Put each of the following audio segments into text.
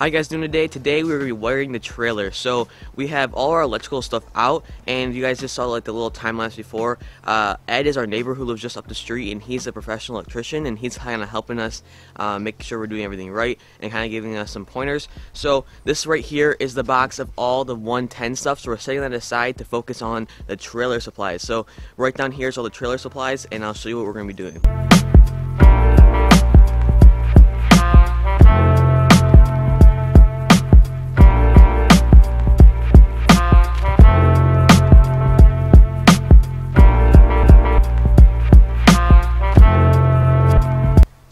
How you guys doing today? Today we're going to be wiring the trailer. So we have all our electrical stuff out, and you guys just saw like the little time lapse before. Ed is our neighbor who lives just up the street, and he's a professional electrician, and he's kind of helping us make sure we're doing everything right and kind of giving us some pointers. So this right here is the box of all the 110 stuff, so we're setting that aside to focus on the trailer supplies. So right down here is all the trailer supplies, and I'll show you what we're going to be doing.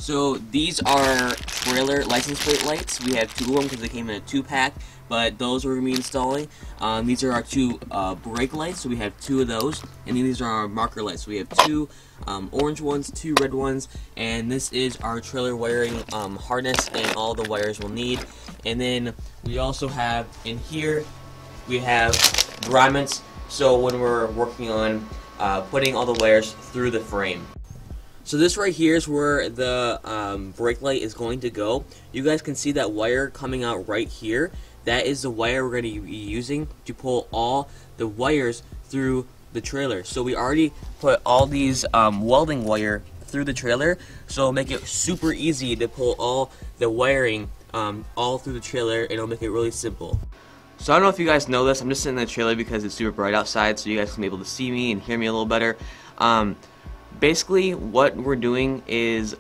So these are trailer license plate lights. We have two of them because they came in a 2-pack, but those we're going to be installing. These are our two brake lights, so we have two of those. And then these are our marker lights. So we have two orange ones, two red ones, and this is our trailer wiring harness and all the wires we'll need. And then we also have in here, we have grommets, so when we're working on putting all the wires through the frame. So this right here is where the brake light is going to go. You guys can see that wire coming out right here. That is the wire we're going to be using to pull all the wires through the trailer. So we already put all these welding wire through the trailer, so it'll make it super easy to pull all the wiring all through the trailer, and it'll make it really simple. So I don't know if you guys know this, I'm just sitting in the trailer because it's super bright outside, so you guys can be able to see me and hear me a little better. Basically, what we're doing is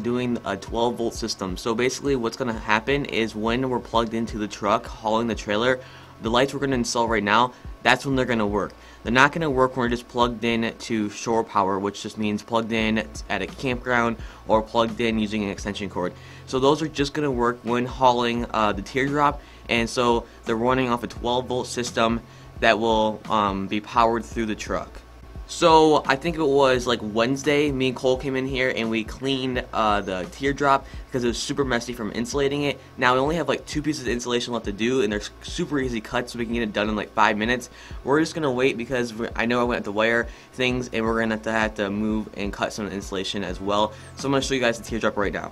doing a 12-volt system. So basically what's going to happen is when we're plugged into the truck hauling the trailer, the lights we're going to install right now, that's when they're going to work. They're not going to work when we're just plugged in to shore power, which just means plugged in at a campground or plugged in using an extension cord. So those are just going to work when hauling the Teardrop, and so they're running off a 12-volt system that will be powered through the truck. So I think it was like Wednesday, me and Cole came in here and we cleaned the Teardrop because it was super messy from insulating it. Now we only have like 2 pieces of insulation left to do, and they're super easy cuts, so we can get it done in like 5 minutes. We're just gonna wait because I know I went to wire things, and we're gonna have to move and cut some insulation as well. So I'm gonna show you guys the Teardrop right now.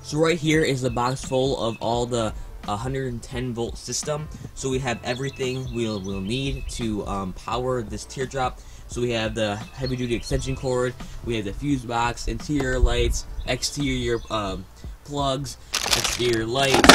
So right here is the box full of all the 110-volt system. So we have everything we'll need to power this Teardrop. So we have the heavy-duty extension cord, we have the fuse box, interior lights, exterior plugs, exterior lights.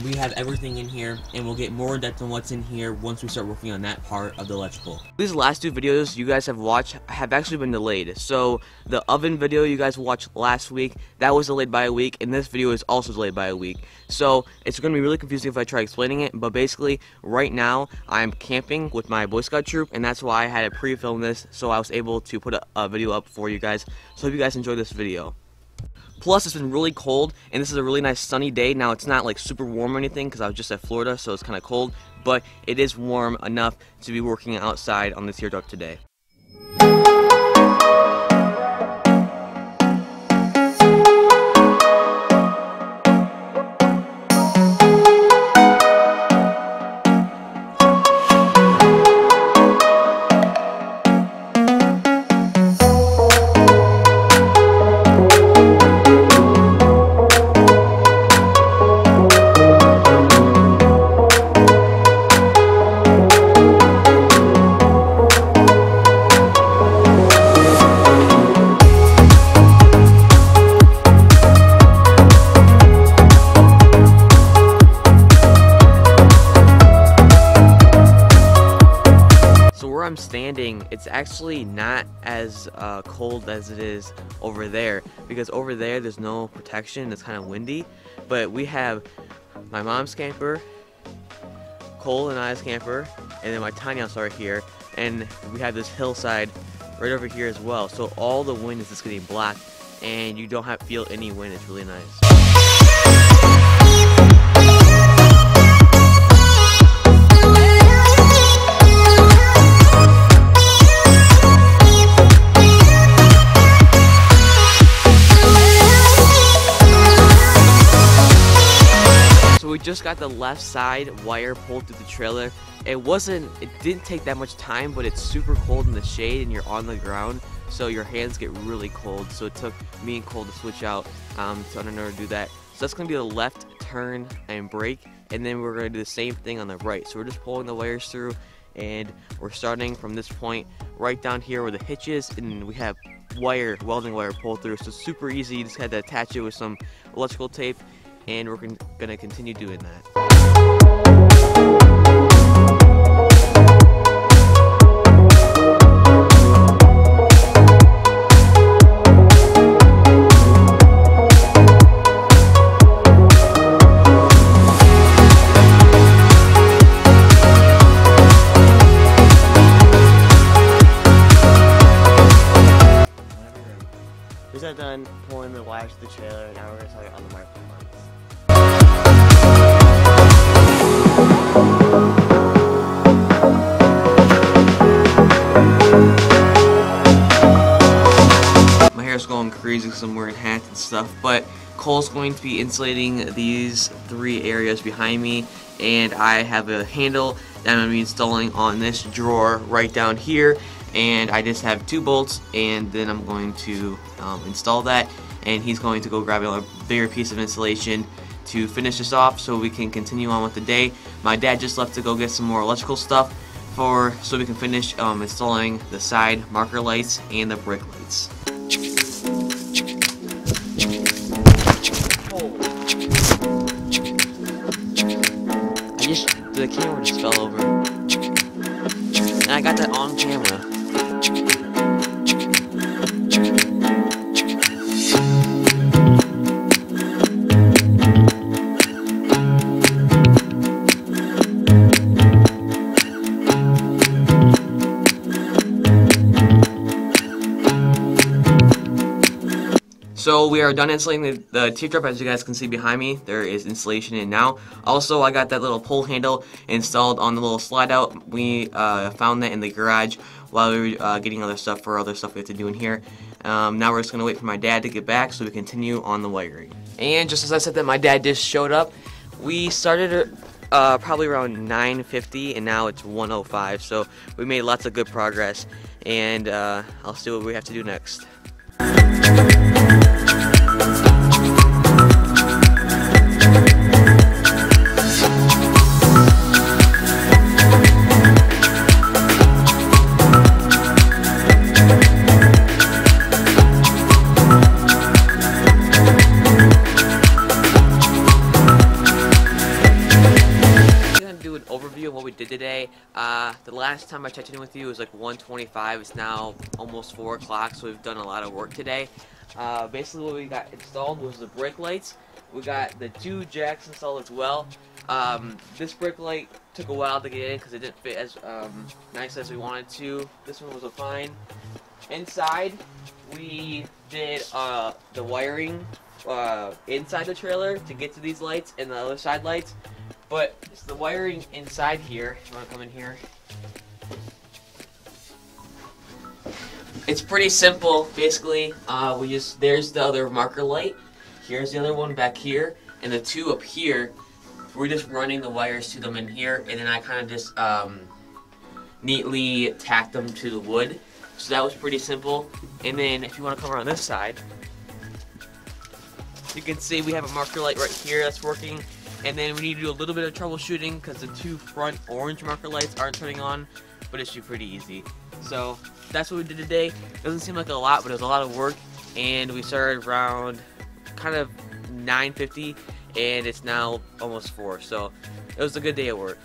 We have everything in here, and we'll get more in depth on what's in here once we start working on that part of the electrical. These last 2 videos you guys have watched have actually been delayed. So the oven video you guys watched last week, that was delayed by a week, and this video is also delayed by a week. So it's going to be really confusing if I try explaining it, but basically right now I'm camping with my Boy Scout troop, and that's why I had to pre-film this, so I was able to put a video up for you guys. So hope you guys enjoy this video. Plus, it's been really cold, and this is a really nice sunny day. Now, it's not like super warm or anything because I was just at Florida, so it's kind of cold, but it is warm enough to be working outside on the Teardrop today. I'm standing, it's actually not as cold as it is over there, because over there there's no protection, it's kind of windy. But we have my mom's camper, Cole and I's camper, and then my tiny house right here, and we have this hillside right over here as well. So all the wind is just getting blocked, and you don't feel any wind. It's really nice. just got the left side wire pulled through the trailer. It didn't take that much time, but it's super cold in the shade and you're on the ground, so your hands get really cold. So it took me and Cole to switch out to learn how to do that. So that's gonna be the left turn and brake, and then we're gonna do the same thing on the right. So we're just pulling the wires through, and we're starting from this point right down here where the hitch is, and we have welding wire pulled through. So super easy. You just had to attach it with some electrical tape, and we're gonna continue doing that. We got done pulling the wires to the trailer, and now we're going to start on the microphone parts. My hair's going crazy because I'm wearing hats and stuff, but Cole's going to be insulating these 3 areas behind me, and I have a handle that I'm going to be installing on this drawer right down here, and I just have 2 bolts, and then I'm going to install that, and he's going to go grab a bigger piece of insulation to finish this off so we can continue on with the day. My dad just left to go get some more electrical stuff so we can finish installing the side marker lights and the brake lights. The camera just fell over, and I got that on camera. So we are done insulating the teardrop. As you guys can see behind me, there is insulation in now. Also, I got that little pull handle installed on the little slide out. We found that in the garage while we were getting other stuff we have to do in here. Now we're just going to wait for my dad to get back so we continue on the wiring. And just as I said that my dad just showed up, we started probably around 9:50 and now it's 1:05. So we made lots of good progress, and I'll see what we have to do next. What we did today. The last time I checked in with you was like 1:25. It's now almost 4 o'clock, so we've done a lot of work today. Basically what we got installed was the brake lights. We got the 2 jacks installed as well. This brake light took a while to get in because it didn't fit as nice as we wanted to. This one was fine. Inside we did the wiring inside the trailer to get to these lights and the other side lights. But it's the wiring inside here. If you want to come in here, it's pretty simple. Basically, there's the other marker light. Here's the other one back here, and the 2 up here. We're just running the wires to them in here, and then I kind of just neatly tacked them to the wood. So that was pretty simple. And then if you want to come around this side, you can see we have a marker light right here that's working. And then we need to do a little bit of troubleshooting because the 2 front orange marker lights aren't turning on, but it should be pretty easy. So that's what we did today. Doesn't seem like a lot, but it was a lot of work. And we started around kind of 9:50, and it's now almost 4. So it was a good day at work.